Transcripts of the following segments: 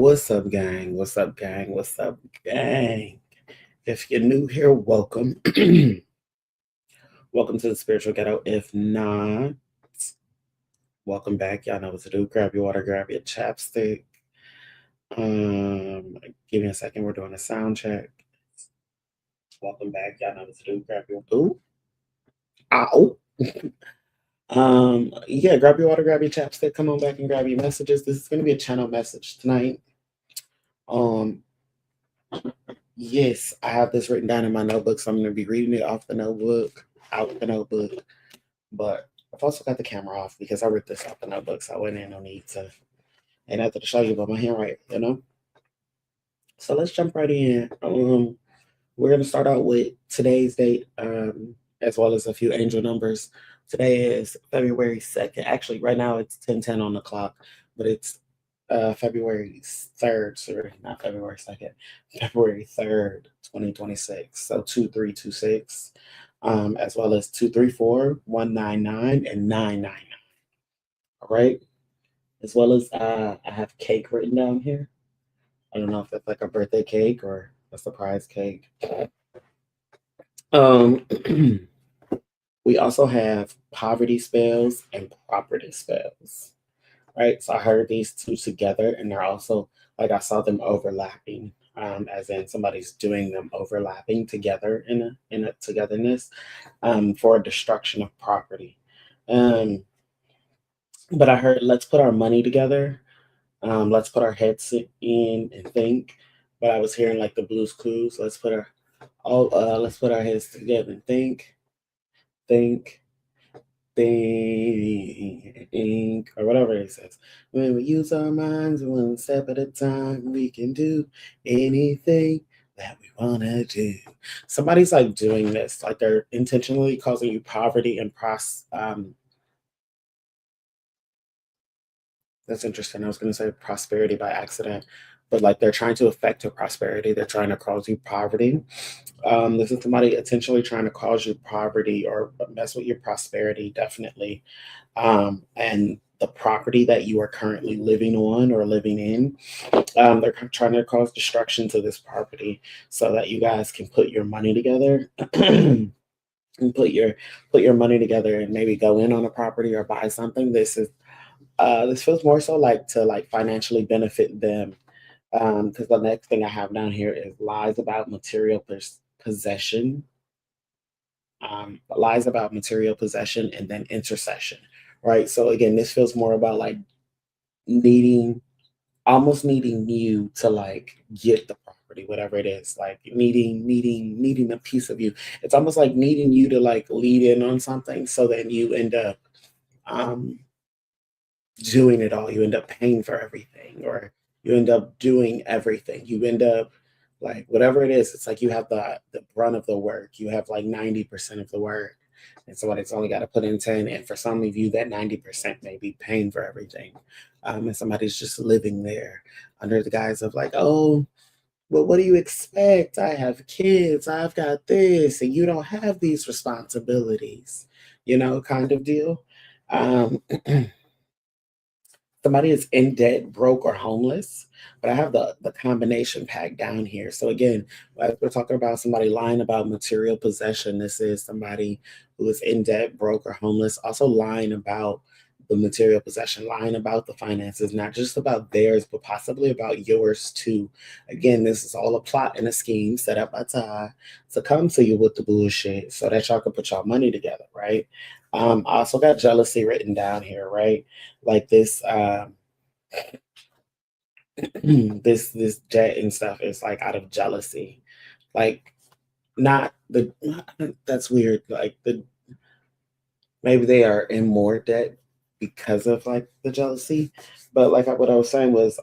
What's up, gang? What's up, gang? What's up, gang? If you're new here, welcome. Welcome to the Spiritual Ghetto. If not, welcome back. Y'all know what to do. Grab your water, grab your chapstick. Give me a second. We're doing a sound check. Welcome back. Y'all know what to do. Grab your ow. Yeah, grab your water, grab your chapstick. Come on back and grab your messages. This is gonna be a channel message tonight. Um, Yes, I have this written down in my notebook, so I'm going to be reading it off the notebook, out the notebook. But I've also got the camera off because I wrote this off the notebook, so I went in no need to, and after to show you about my handwriting. So let's jump right in. We're going to start out with today's date, as well as a few angel numbers. Today is February 2nd. Actually, right now it's 10:10 on the clock, but it's February 3rd, sorry, not February 2nd, February 3rd, 2026. So 2326, as well as 234, 199, and 999. All right. As well as I have cake written down here. I don't know if that's like a birthday cake or a surprise cake. Um, we also have poverty spells and property spells, right? So I heard these two together, and they're also like I saw them overlapping, as in somebody's doing them overlapping together in a togetherness, for destruction of property. Um, but I heard let's put our money together. Let's put our heads in and think. But I was hearing like the Blues Clues. Let's put our heads together and think, think, or whatever it says. When we use our minds one step at a time, we can do anything that we want to do. Somebody's like doing this, like they're intentionally causing you poverty and that's interesting. I was going to say prosperity by accident, but like they're trying to affect your prosperity. They're trying to cause you poverty. This is somebody intentionally trying to cause you poverty or mess with your prosperity, definitely. And the property that you are currently living on or living in, they're trying to cause destruction to this property so that you guys can put your money together. And put your money together and maybe go in on a property or buy something. This feels more so like to like financially benefit them. Because the next thing I have down here is lies about material possession, lies about material possession, and then intercession. Right. So again, this feels more about like needing, almost needing you to like get the property, whatever it is, like needing a piece of you. It's almost like needing you to like lead in on something, so then you end up um doing it all. You end up paying for everything, or you end up doing everything. You end up like whatever it is. It's like you have the brunt of the work. You have like 90% of the work, and somebody's only got to put in 10. And for some of you, that 90% may be paying for everything, and somebody's just living there under the guise of like, oh. Well, what do you expect? I have kids, I've got this, and you don't have these responsibilities, kind of deal. Um, Somebody is in debt, broke, or homeless. But I have the combination pack down here. So again, like we're talking about somebody lying about material possession. This is somebody who is in debt, broke, or homeless. Also lying about the material possession, lying about the finances, not just about theirs, but possibly about yours too. Again, this is all a plot and a scheme set up by Ty to come to you with the bullshit so that y'all can put y'all money together, right? I also got jealousy written down here, right? Like this this debt and stuff is like out of jealousy, like not the that's weird, like the maybe they are in more debt because of like the jealousy, but like what I was saying was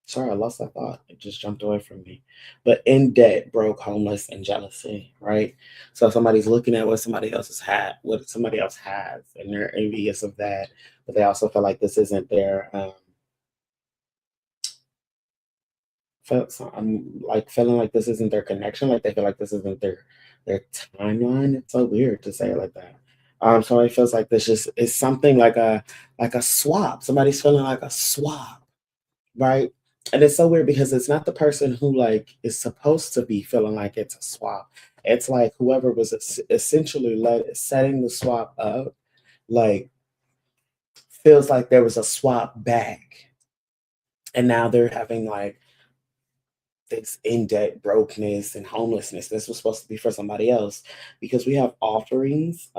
sorry, I lost that thought. It just jumped away from me. But in debt, broke, homeless, and jealousy, right? So somebody's looking at what somebody else has, and they're envious of that. But they also feel like this isn't their. I'm like feeling like this isn't their connection. Like they feel like this isn't their timeline. It's so weird to say it like that. Somebody feels like this just is something like a swap. Somebody's feeling like a swap, right? And it's so weird because it's not the person who like is supposed to be feeling like it's a swap. It's like whoever was essentially setting the swap up, like feels like there was a swap back, and now they're having like this in debt, brokenness, and homelessness. This was supposed to be for somebody else because we have offerings,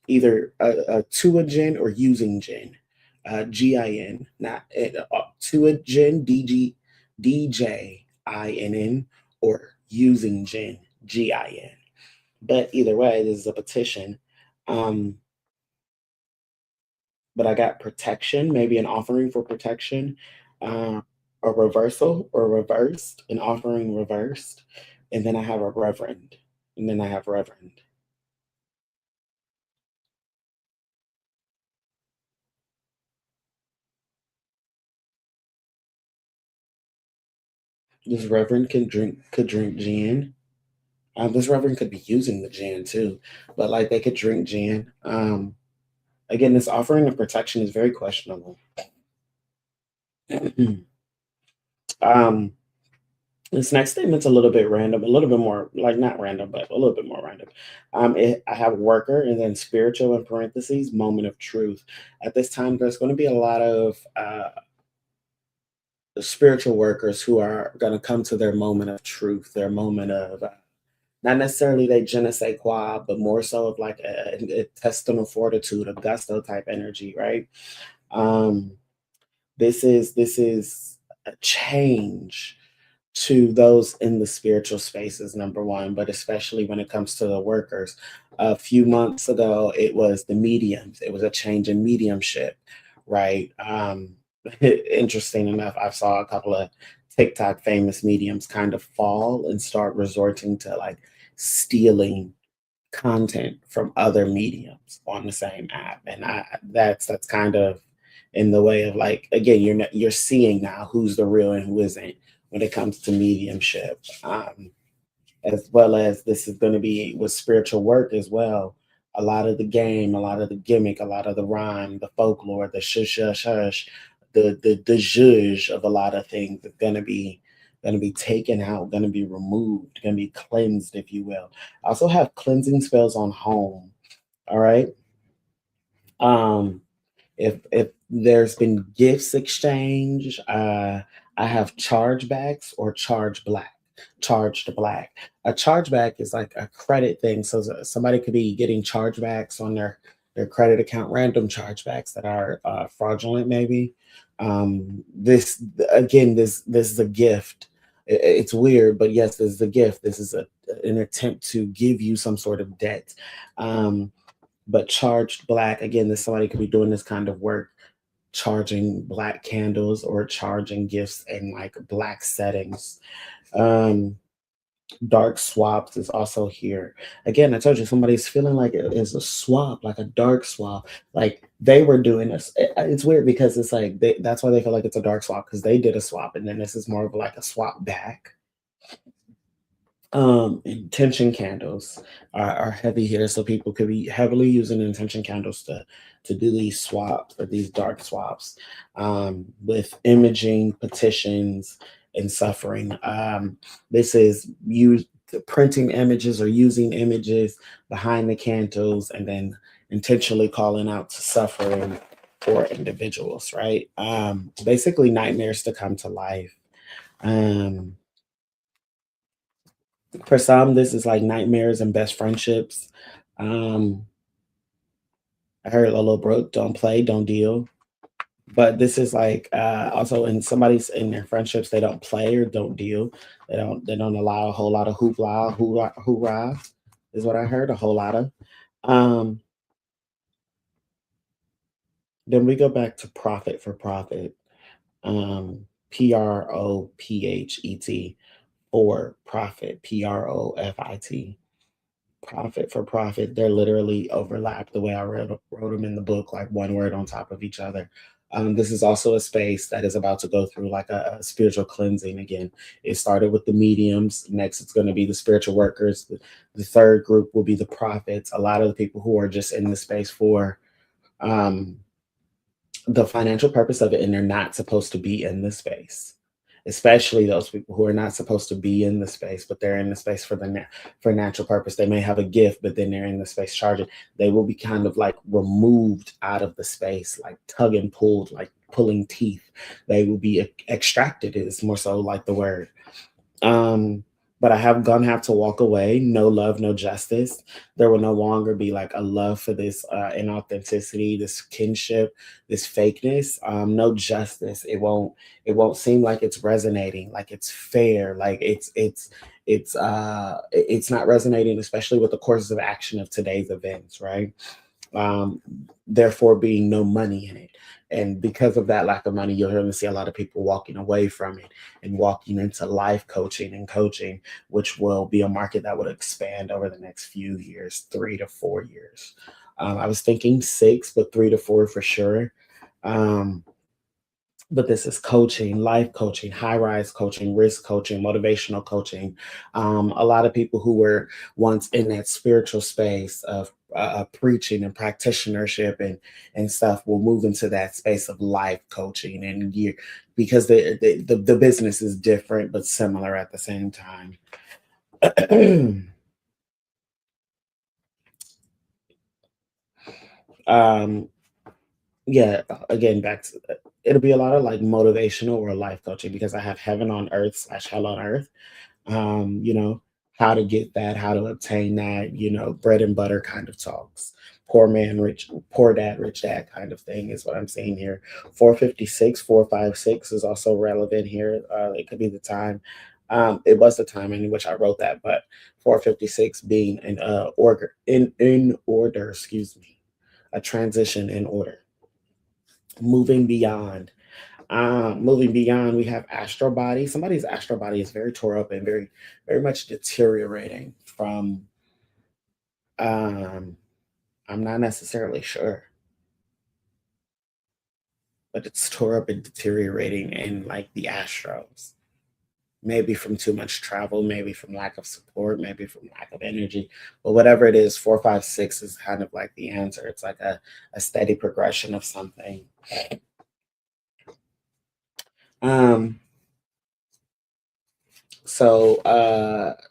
either to a gin or using gin, GIN, not to a gin, DJINN, or using gin, GIN. But either way, this is a petition. Um, but I got protection, maybe an offering for protection, uh, a reversal or reversed, an offering reversed, and then I have a reverend, and then I have reverend. This reverend can drink could drink gin. This reverend could be using the gin too, but like they could drink gin. Again, this offering of protection is very questionable. um, This next statement's a little bit random, a little bit more like not random, but a little bit more random. I have worker and then spiritual in parentheses, moment of truth. At this time, there's going to be a lot of spiritual workers who are going to come to their moment of truth, their moment of not necessarily they je ne sais quoi, but more so of like a intestinal fortitude, a gusto type energy, right? Um, this is a change to those in the spiritual spaces, number one, but especially when it comes to the workers. A few months ago, it was the mediums. It was a change in mediumship, right? Interesting enough, I saw a couple of TikTok famous mediums kind of fall and start resorting to like stealing content from other mediums on the same app, and that's kind of in the way of like again you're seeing now who's the real and who isn't when it comes to mediumship, as well as this is going to be with spiritual work as well. A lot of the game, a lot of the gimmick, a lot of the rhyme, the folklore, the shush shush hush, the zhuzh of a lot of things is going to be taken out, going to be removed, going to be cleansed, if you will. I also have cleansing spells on home. All right. Um, if there's been gifts exchange, I have chargebacks or charged black. A chargeback is like a credit thing. So somebody could be getting chargebacks on their credit account, random chargebacks that are fraudulent, maybe. This again, this is a gift. It's weird, but yes, this is a gift. This is an attempt to give you some sort of debt. Um, but charged black, again, this somebody could be doing this kind of work, charging black candles or charging gifts in like black settings. Um, Dark swaps is also here. Again, I told you somebody's feeling like it is a swap, like a dark swap. Like they were doing this. It's weird because it's like that's why they feel like it's a dark swap because they did a swap, and then this is more of like a swap back. Intention candles are heavy here, so people could be heavily using intention candles to do these swaps or these dark swaps, with imaging, petitions, and suffering. This is use printing images or using images behind the candles, and then intentionally calling out to suffering for individuals. Right? Basically, nightmares to come to life. Um, For some, this is like nightmares and best friendships. Um, I heard Lolo Brook, don't play, don't deal. But this is like also in somebody's in their friendships, they don't play or don't deal. They don't allow a whole lot of hoorah is what I heard, a whole lot of. Um, then we go back to profit for profit. PROPHET for profit, PROFIT. Profit for profit, they're literally overlapped the way I wrote them in the book, like one word on top of each other. This is also a space that is about to go through like a spiritual cleansing again. It started with the mediums. Next, it's going to be the spiritual workers. The third group will be the prophets. A lot of the people who are just in the space for um, the financial purpose of it, and they're not supposed to be in the space. Especially those people who are not supposed to be in the space, but they're in the space for for natural purpose. They may have a gift, but then they're in the space charging. They will be kind of like removed out of the space, like tug and pulled, like pulling teeth. They will be extracted. Is more so like the word. Um, but I have gonna have to walk away. No love, no justice. There will no longer be like a love for this inauthenticity, this kinship, this fakeness. No justice. It won't seem like it's resonating, like it's fair, like it's not resonating, especially with the courses of action of today's events, right? um, Therefore being no money in it. And because of that lack of money, you're going to see a lot of people walking away from it and walking into life coaching and coaching, which will be a market that would expand over the next few years, 3 to 4 years. I was thinking six, but 3 to 4 for sure. Um, but this is coaching, life coaching, high rise coaching, risk coaching, motivational coaching. A lot of people who were once in that spiritual space of preaching and practitionership and stuff will move into that space of life coaching, and you, because the business is different but similar at the same time. um, yeah, again, back to it'll be a lot of like motivational or life coaching because I have heaven on earth slash hell on earth. You know, how to get that, how to obtain that, bread and butter kind of talks. Poor man, rich, poor dad, rich dad kind of thing is what I'm saying here. 456, 456 is also relevant here. It could be the time. It was the time in which I wrote that, but 456 being in order, excuse me, a transition in order. Moving beyond. Moving beyond, we have astral body. Somebody's astral body is very tore up and very, very much deteriorating from, um, I'm not necessarily sure, but it's tore up and deteriorating in like the astros. Maybe from too much travel, maybe from lack of support, maybe from lack of energy, but whatever it is, 456 is kind of like the answer. It's like a steady progression of something. Um,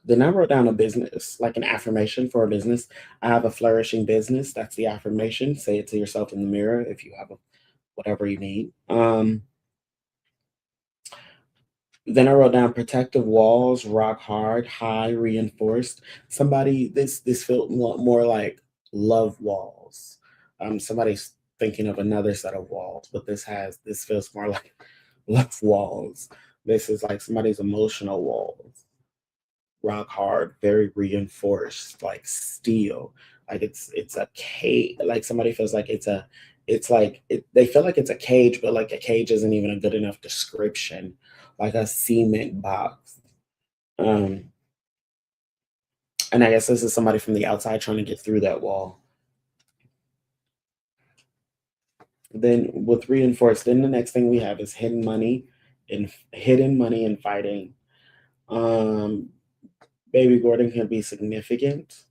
then I wrote down a business, like an affirmation for a business. I have a flourishing business. That's the affirmation. Say it to yourself in the mirror if you have whatever you need. Then I wrote down protective walls, rock hard, high, reinforced. This felt more like love walls. Somebody's thinking of another set of walls, but this feels more like love walls. This is like somebody's emotional walls, rock hard, very reinforced, like steel. Like it's a cage. Like somebody feels like they feel like it's a cage, but like a cage isn't even a good enough description. Like a cement box. Um, and I guess this is somebody from the outside trying to get through that wall. Then with reinforced, then the next thing we have is hidden money and fighting. Um, Baby Gordon can be significant.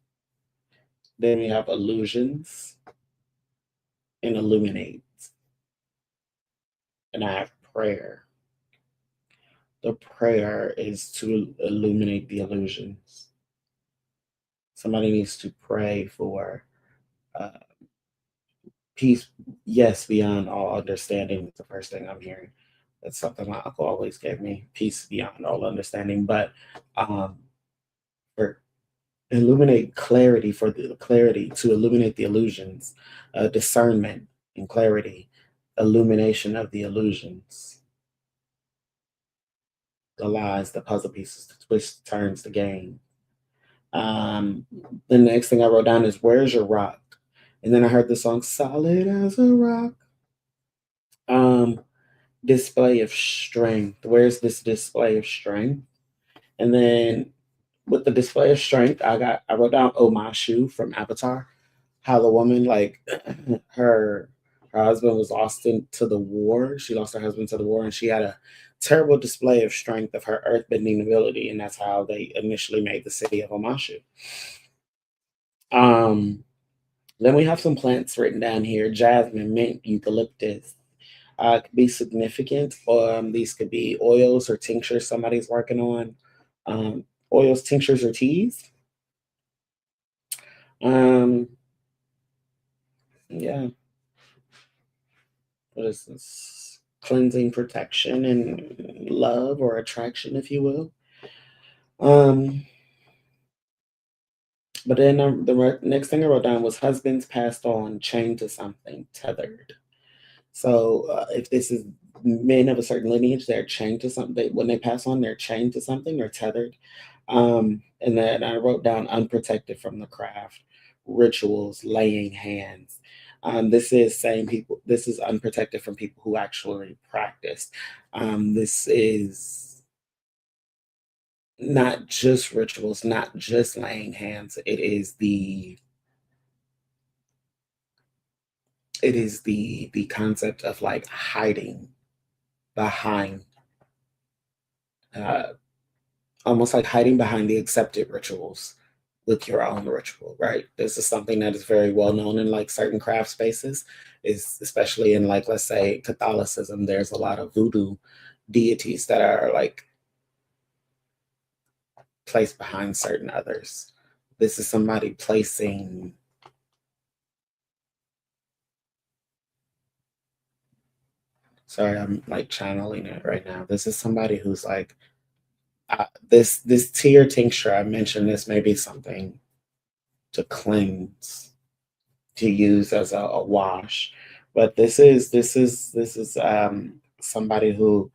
Then we have illusions and illuminate. And I have prayer. The prayer is to illuminate the illusions. Somebody needs to pray for uh, peace, yes, beyond all understanding. Is the first thing I'm hearing. That's something my uncle always gave me, peace beyond all understanding. But um, for illuminate clarity, for the clarity to illuminate the illusions, discernment and clarity, illumination of the illusions, the lies, the puzzle pieces, the twists, turns, the game. Um, the next thing I wrote down is "Where's your rock?" And then I heard the song "Solid as a Rock." Um, Display of strength. Where's this display of strength? And then with the display of strength, I wrote down Omashu from Avatar. How the woman like her her husband was lost into the war. She lost her husband to the war, and she had a terrible display of strength of her earthbending ability, and that's how they initially made the city of Omashu. Um, then we have some plants written down here: jasmine, mint, eucalyptus. could be significant. These could be oils or tinctures somebody's working on. Oils, tinctures, or teas. Um, yeah, what is this? Cleansing, protection, and love or attraction, if you will. Um, but then next thing I wrote down was husbands passed on, chained to something, tethered. So if this is men of a certain lineage, they're chained to something. When they pass on, they're chained to something, they're tethered. And then I wrote down unprotected from the craft, rituals, laying hands. This is saying people, this is unprotected from people who actually practice. This is not just rituals, not just laying hands. It is the concept of like hiding behind uh, almost like hiding behind the accepted rituals with your own ritual, right? This is something that is very well known in like certain craft spaces, is especially in like let's say Catholicism. There's a lot of voodoo deities that are like placed behind certain others. This is somebody placing. Sorry, I'm like channeling it right now. This is somebody who's like this tea or tincture. I mentioned this may be something to cleanse to use as a wash. But this is somebody who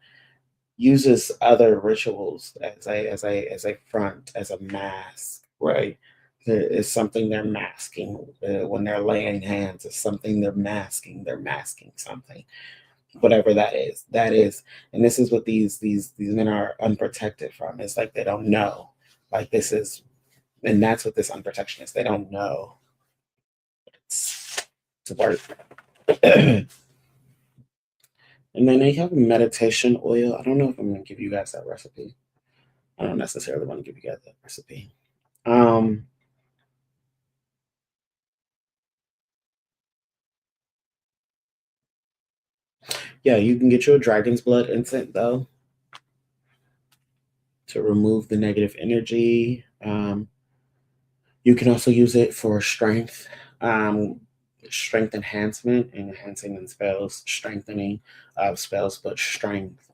uses other rituals as a front, as a mask, right? It's something they're masking when they're laying hands. It's something they're masking. They're masking something, whatever that is. That is, and this is what these men are unprotected from. It's like they don't know. Like this is, and that's what this unprotection is. They don't know. It's work. And then they have a meditation oil. I don't know if I'm going to give you guys that recipe. I don't necessarily want to give you guys that recipe. Um, yeah, you can get you a dragon's blood incense though to remove the negative energy. You can also use it for strength, um, strength enhancement, enhancing and spells, strengthening of spells, but strength.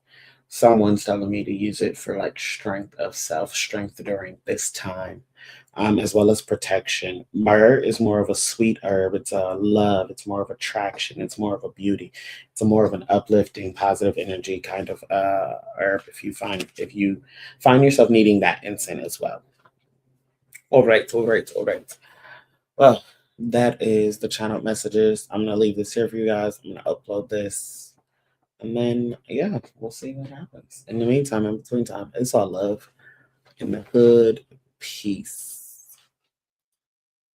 Someone's telling me to use it for like strength of self, strength during this time, as well as protection. Myrrh is more of a sweet herb. It's a love. It's more of attraction. It's more of a beauty. It's a more of an uplifting, positive energy kind of herb. If you find yourself needing that incense as well. All right, all right, all right. Well, that is the channel messages. I'm gonna leave this here for you guys. I'm gonna upload this, and then yeah, we'll see what happens. In the meantime, in between time, it's all love in the hood. Peace.